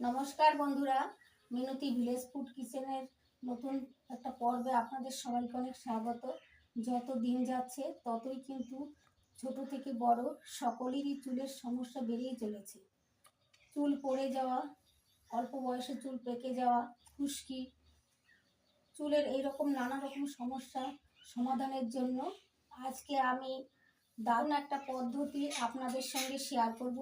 নমস্কার বন্ধুরা, মিনতি village food কিচেনের নতুন একটা পর্বে আপনাদের সবাইকে অনেক স্বাগত। যত দিন যাচ্ছে ততই কিন্তু ছোট থেকে বড় সকলেরই চুলের সমস্যা বেড়েই চলেছে। চুল পড়ে যাওয়া, অল্প বয়সে চুল পেকে যাওয়া, খুশকি, চুলের এইরকম নানা রকম সমস্যা সমাধানের জন্য আজকে আমি দারুণ একটা পদ্ধতি আপনাদের সঙ্গে শেয়ার করব।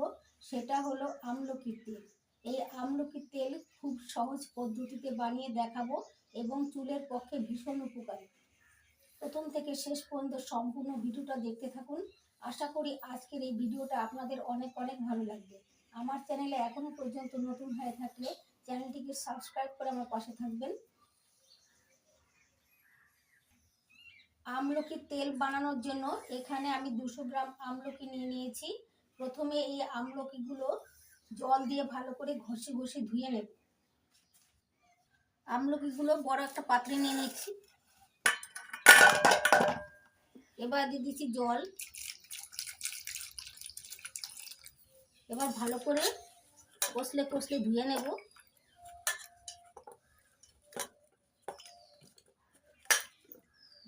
সেটা হলো আমলকির তেল। এই আমলকির তেল খুব সহজ পদ্ধতিতে বানিয়ে দেখাবো এবং চুলের পক্ষে ভীষণ উপকারী। প্রথম থেকে শেষ পর্যন্ত সম্পূর্ণ ভিডিওটা দেখতে থাকুন। আশা করি আজকের এই ভিডিওটা আপনাদের অনেক অনেক ভালো লাগবে। আমার চ্যানেলে এখনো পর্যন্ত নতুন হয়ে থাকলে চ্যানেলটিকে সাবস্ক্রাইব করে আমার পাশে থাকবেন। আমলকির তেল বানানোর জন্য এখানে আমি 200 গ্রাম আমলকি নিয়ে নিয়েছি। প্রথমে এই আমলকিগুলো জল দিয়ে ভালো করে ঘষে ঘষে ধুয়ে নেব। আমলকিগুলো বড় একটা পাত্রে নিয়ে নিচ্ছি। এবার দিয়ে দিচ্ছি জল। এবার ভালো করে কষলে কষলে ধুয়ে নেব।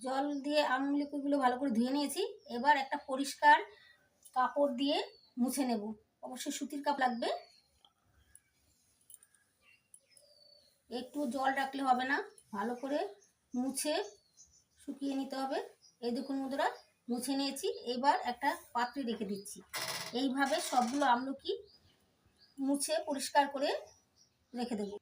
জল দিয়ে আমলকিগুলো ভালো করে ধুয়ে নিয়েছি। এবার একটা পরিষ্কার কাপড় দিয়ে মুছে নেব। অবশ্যই সুতির কাপড় লাগবে, একটু জল রাখলে হবে না, ভালো করে মুছে শুকিয়ে নিতে হবে। এই দেখুন বন্ধুরা, মুছে নিয়েছি। এবার একটা পাত্রে রেখে দিচ্ছি। এইভাবে সবগুলো আমলকি মুছে পরিষ্কার করে রেখে দেব।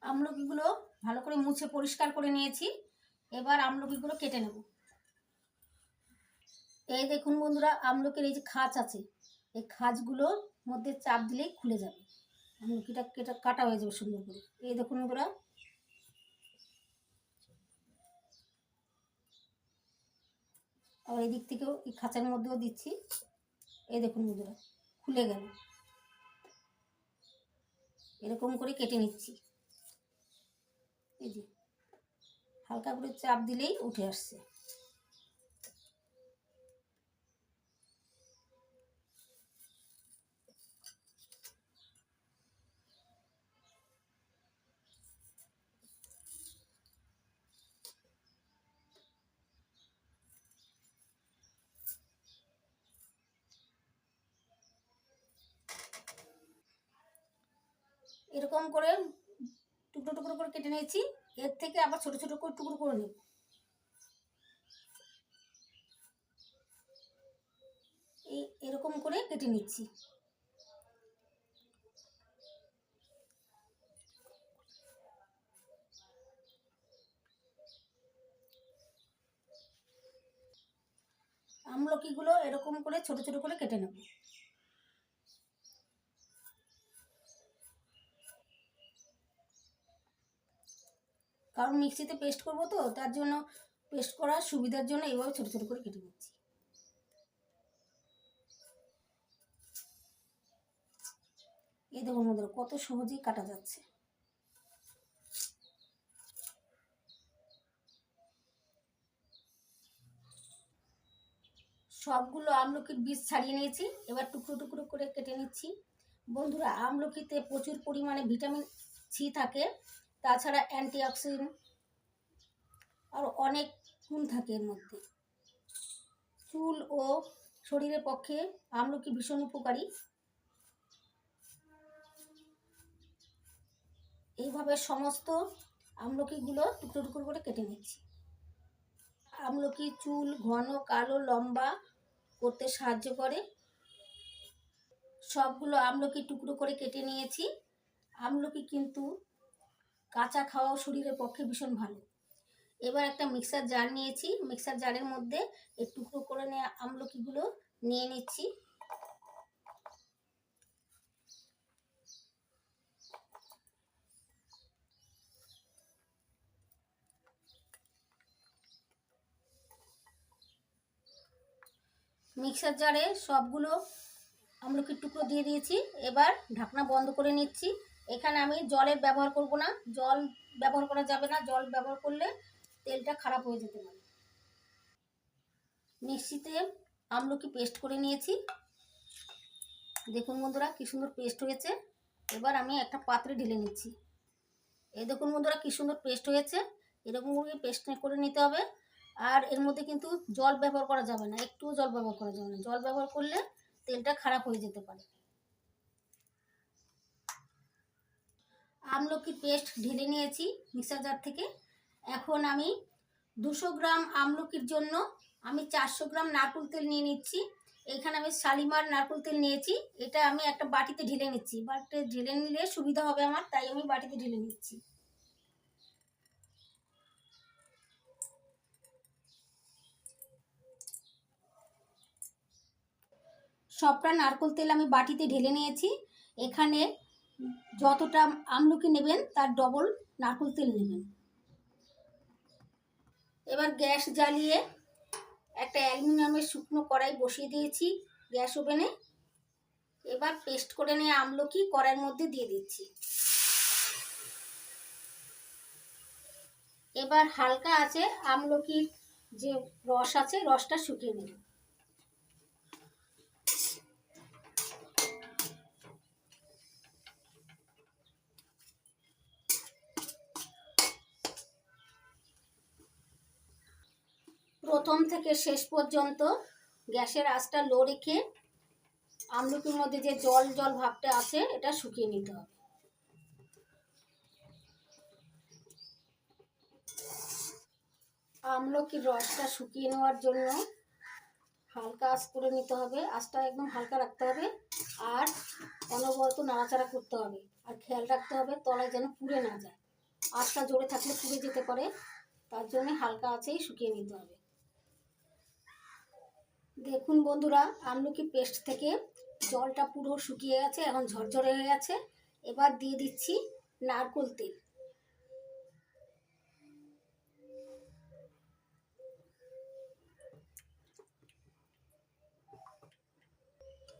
আমলকিগুলো ভালো করে মুছে পরিষ্কার করে নিয়েছি। এবার আমলকিগুলো কেটে নেব। এই দেখুন বন্ধুরা, আমলকির এই যে খাঁজ আছে, এই খাঁজগুলোর মধ্যে চাপ দিলেই খুলে যাবে। আমলকিটা কেটে কাটা হয়ে যাবে সুন্দর করে। এই দেখুন বন্ধুরা, আর এই দিক থেকেও এই খাঁচার মধ্যেও দিচ্ছি। এই দেখুন বন্ধুরা, খুলে গেল। এরকম করে কেটে নিচ্ছি। এই যে হালকা করে চাপ দিলেই উঠে আসছে। এরকম করে টুকরো টুকরো করে কেটে নিয়েছি। এর থেকে আবার ছোট ছোট করে টুকরো করে নেব। এরকম করে কেটে নিচ্ছি। আমলকিগুলো এরকম করে ছোট ছোট করে কেটে নেব। কারণ মিক্সিতে পেস্ট করব, তো তার জন্য পেস্ট করার সুবিধার জন্য এইভাবে ছোট ছোট করে কেটে নিচ্ছি। এই দেখুন বন্ধুরা, কত সহজেই কাটা যাচ্ছে। সবগুলো আমলকির বীজ ছাড়িয়ে নিয়েছি। এবার টুকরো টুকরো করে কেটে নিচ্ছি। বন্ধুরা, আমলকিতে প্রচুর পরিমাণে ভিটামিন সি থাকে, তাছাড়া অ্যান্টিঅক্সিডেন্ট আরও অনেক গুণ থাকে এর মধ্যে। চুল ও শরীরের পক্ষে আমলকি ভীষণ উপকারী। এইভাবে সমস্ত আমলকিগুলো টুকরো টুকরো করে কেটে নিচ্ছি। আমলকি চুল ঘন কালো লম্বা করতে সাহায্য করে। সবগুলো আমলকি টুকরো করে কেটে নিয়েছি। আমলকি কিন্তু কাঁচা খাওয়াও শরীরের পক্ষে ভীষণ ভালো। এবার একটা মিক্সার জার নিয়েছি, মিক্সার জারের মধ্যে এই টুকরো করে নেওয়া আমলকিগুলো নিয়ে নিচ্ছি। মিক্সার জারে সবগুলো আমলকির টুকরো দিয়ে দিয়েছি। এবার ঢাকনা বন্ধ করে নিচ্ছি। এখানে আমি জলের ব্যবহার করব না, জল ব্যবহার করা যাবে না, জল ব্যবহার করলে তেলটা খারাপ হয়ে যেতে পারে। মিক্সিতে আমলকি পেস্ট করে নিয়েছি, দেখুন বন্ধুরা কি সুন্দর পেস্ট হয়েছে। এবার আমি একটা পাত্রে ঢেলে নিচ্ছি। এই দেখুন বন্ধুরা কি সুন্দর পেস্ট হয়েছে, এরকম করে পেস্ট করে নিতে হবে। আর এর মধ্যে কিন্তু জল ব্যবহার করা যাবে না, একটুও জল ব্যবহার করা যাবে না, জল ব্যবহার করলে তেলটা খারাপ হয়ে যেতে পারে। আমলকির পেস্ট ঢেলে নিয়েছি মিক্সার জার থেকে। এখন আমি 200 গ্রাম আমলকির জন্য আমি 400 গ্রাম নারকেল তেল নিয়ে নিচ্ছি। এখানে আমি শালিমার নারকেল তেল নিয়েছি, এটা আমি একটা বাটিতে ঢেলে নিচ্ছি। বাটিতে ঢেলে নিলে সুবিধা হবে আমার, তাই আমি বাটিতে ঢেলে নিচ্ছি। সবটা নারকেল তেল আমি বাটিতে ঢেলে নিয়েছি। এখানে যতটা আমলকি নেবেন তার ডবল নারকেল তেল নেবেন। এবার গ্যাস জ্বালিয়ে একটা অ্যালুমিনিয়ামের শুকনো কড়াই বসিয়ে দিয়েছি গ্যাস ওভেনে। এবার পেস্ট করে নিয়ে আমলকি কড়াইয়ের মধ্যে দিয়ে দিচ্ছি। এবার হালকা আছে আমলকির যে রস আছে রসটা শুকিয়ে নেব। প্রথম থেকে শেষ পর্যন্ত গ্যাসের আঁচটা লো রেখে আমলকির মধ্যে যে জল জল ভাবটা আছে এটা শুকিয়ে নিতে হবে। আমলকির রসটা শুকিয়ে নেওয়ার জন্য হালকা আঁচ করে নিতে হবে, আঁচটা একদম হালকা রাখতে হবে। আর অনবরত নাড়াচাড়া করতে হবে, আর খেয়াল রাখতে হবে তলায় যেন পুড়ে না যায়। আঁচটা জোরে থাকলে পুড়ে যেতে পারে, তার জন্য হালকা আঁচেই শুকিয়ে নিতে হবে। দেখুন বন্ধুরা আমলকি পেস্ট থেকে জলটা পুরো শুকিয়ে গেছে, এখন ঝরঝরে হয়ে গেছে। এবার দিয়ে দিচ্ছি নারকেল তেল।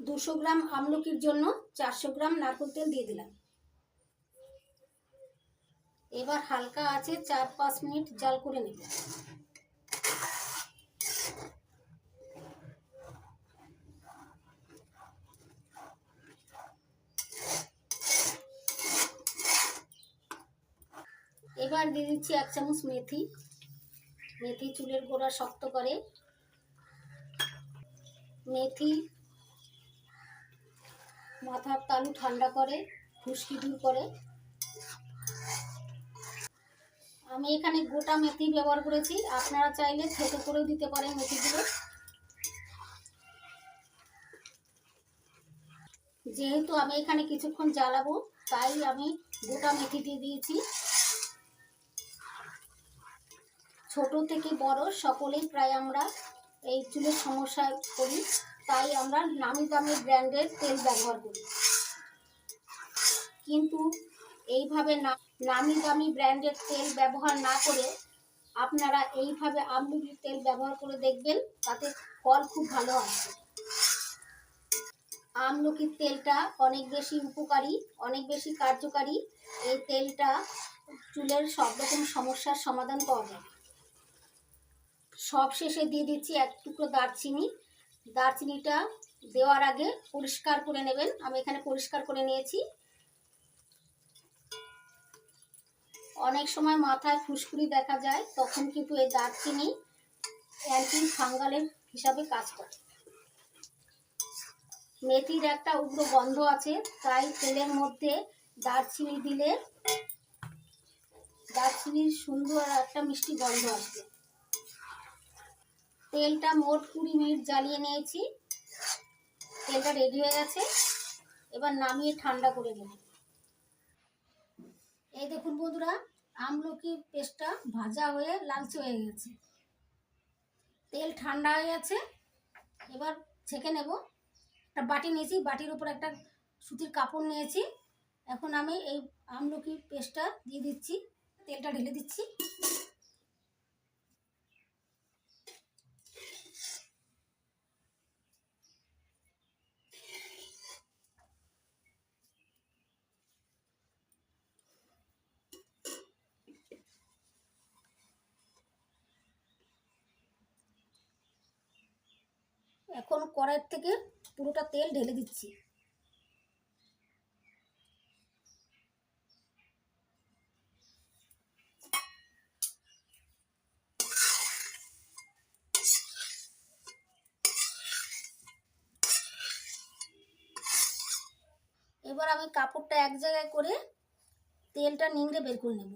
দুশো গ্রাম আমলকির জন্য 400 গ্রাম নারকেল তেল দিয়ে দিলাম। এবার হালকা আছে 4-5 মিনিট জাল করে নেব। এবার দিয়ে দিচ্ছি 1 চামচ মেথি। মেথি চুলের গোড়া শক্ত করে, মেথি মাথার তালু ঠান্ডা করে, খুশকি দূর করে। আমি এখানে গোটা মেথি ব্যবহার করেছি, আপনারা চাইলে থেতো করেও দিতে পারেন মেথিগুলো। যেহেতু আমি এখানে কিছুক্ষণ জ্বালাবো তাই আমি গোটা মেথি দিয়ে দিয়েছি। ছোট থেকে বড় সকলেই প্রায় আমরা এই চুলের সমস্যা করি, তাই আমরা নামি দামি ব্র্যান্ডের তেল ব্যবহার করি। কিন্তু এইভাবে নামি দামি ব্র্যান্ডের তেল ব্যবহার না করে আপনারা এইভাবে আমলকির তেল ব্যবহার করে দেখবেন, তাতে ফল খুব ভালো আসে। আমলকির তেলটা অনেক বেশি উপকারী, অনেক বেশি কার্যকারী। এই তেলটা চুলের সব রকম সমস্যার সমাধান পাওয়া যায়। সব শেষে দিয়ে দিচ্ছি 1 টুকরো দারচিনি। দারচিনিটা দেওয়ার আগে পরিষ্কার করে নেবেন, আমি এখানে পরিষ্কার করে নিয়েছি। অনেক সময় মাথায় ফুসকুড়ি দেখা যায়, তখন কিন্তু এই দারচিনি অ্যান্টি ফাঙ্গালের হিসাবে কাজ করে। মেথির একটা উগ্র গন্ধ আছে, তাই তেলের মধ্যে দারচিনি দিলে দারচিনির সুন্দর একটা মিষ্টি গন্ধ আসবে। তেলটা মোট 20 মিনিট জ্বালিয়ে নিয়েছি, তেলটা রেডি হয়ে গেছে। এবার নামিয়ে ঠান্ডা করে নেব। এই দেখুন বন্ধুরা আমলকি পেস্টটা ভাজা হয়ে লালচে হয়ে গেছে, তেল ঠান্ডা হয়ে গেছে। এবার ছেঁকে নেব। একটা বাটি নিয়েছি, বাটির উপর একটা সুতির কাপড় নিয়েছি। এখন আমি এই আমলকি পেস্টটা দিয়ে দিচ্ছি, তেলটা ঢেলে দিচ্ছি। এখন কড়াইয়ের থেকে পুরোটা তেল ঢেলে দিচ্ছি। এবার আমি কাপড়টা এক জায়গায় করে তেলটা নিংড়ে বের করে নেব।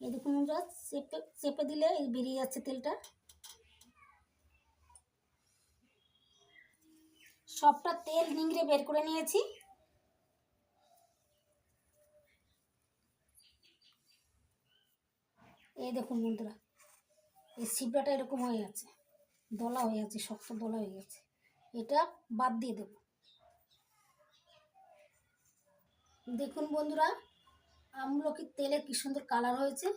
এই দেখুন বন্ধুরা, চেপে চেপে দিলে বেরিয়ে যাচ্ছে তেলটা। সবটা তেল নিংড়ে বের করে নিয়েছি। এই দেখুন বন্ধুরা, এই ছিবড়াটা এরকম হয়ে গেছে, দলা হয়ে আছে, শক্ত দলা হয়ে গেছে। এটা বাদ দিয়ে দেব। দেখুন বন্ধুরা, আমলকির তেলে কি সুন্দর কালার হয়েছে।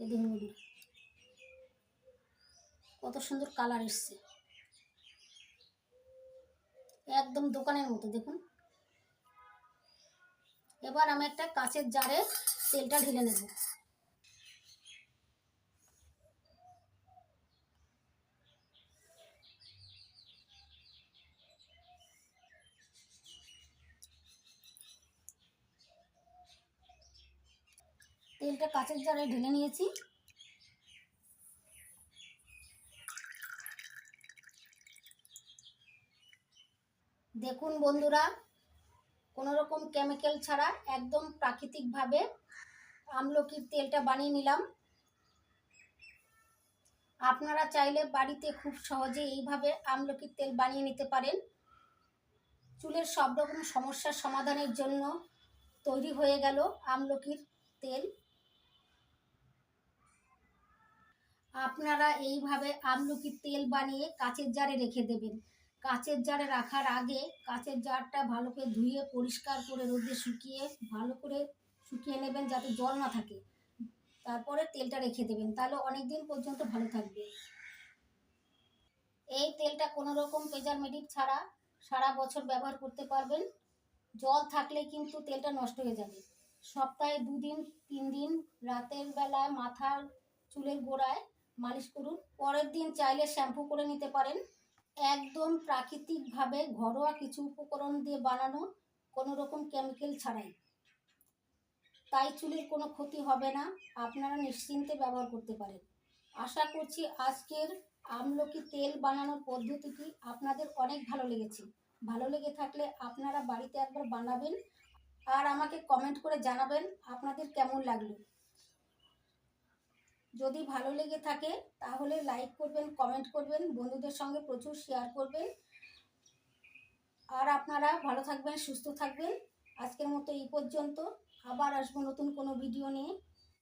এই দেখুন বন্ধুরা, কত সুন্দর কালার এসছে, একদম দোকানের মতো। দেখুন, এবার আমি একটা কাঁচের জারে তেলটা ঢেলে নেব। তেলটা কাঁচের জারে ঢেলে নিয়েছি। দেখুন বন্ধুরা, কোনো রকম কেমিক্যাল ছাড়া একদম প্রাকৃতিকভাবে আমলকির তেলটা বানিয়ে নিলাম। আপনারা চাইলে বাড়িতে খুব সহজে এইভাবে আমলকির তেল বানিয়ে নিতে পারেন। চুলের সব রকম সমস্যার সমাধানের জন্য তৈরি হয়ে গেল আমলকির তেল। আপনারা এইভাবে আমলকির তেল বানিয়ে কাচের জারে রেখে দেবেন। কাচের জারে রাখার আগে কাচের জারটা ভালো করে ধুয়ে পরিষ্কার করে রোদে শুকিয়ে ভালো করে শুকিয়ে নেবেন, যাতে জল না থাকে। তারপরে তেলটা রেখে দেবেন, তাহলে অনেক দিন পর্যন্ত ভালো থাকবে। এই তেলটা কোনো রকম প্রিজারভেটিভ ছাড়া সারা বছর ব্যবহার করতে পারবেন। জল থাকলে কিন্তু তেলটা নষ্ট হয়ে যাবে। সপ্তাহে 2 দিন 3 দিন রাতের বেলায় মাথার চুলের গোড়ায় মালিশ করুন। পরের দিন চাইলে শ্যাম্পু করে নিতে পারেন। একদম প্রাকৃতিকভাবে ঘরোয়া কিছু উপকরণ দিয়ে বানানো, কোনো রকম কেমিক্যাল ছাড়াই, তাই চুলের কোনো ক্ষতি হবে না। আপনারা নিশ্চিন্তে ব্যবহার করতে পারেন। আশা করছি আজকের আমলকি তেল বানানোর পদ্ধতিটি আপনাদের অনেক ভালো লেগেছে। ভালো লেগে থাকলে আপনারা বাড়িতে একবার বানাবেন আর আমাকে কমেন্ট করে জানাবেন আপনাদের কেমন লাগলো। যদি ভালো লেগে থাকে তাহলে লাইক করবেন, কমেন্ট করবেন, বন্ধুদের সঙ্গে প্রচুর শেয়ার করবেন। আর আপনারা ভালো থাকবেন, সুস্থ থাকবেন। আজকের মতো এই পর্যন্ত। আবার আসবো নতুন কোনো ভিডিও নিয়ে।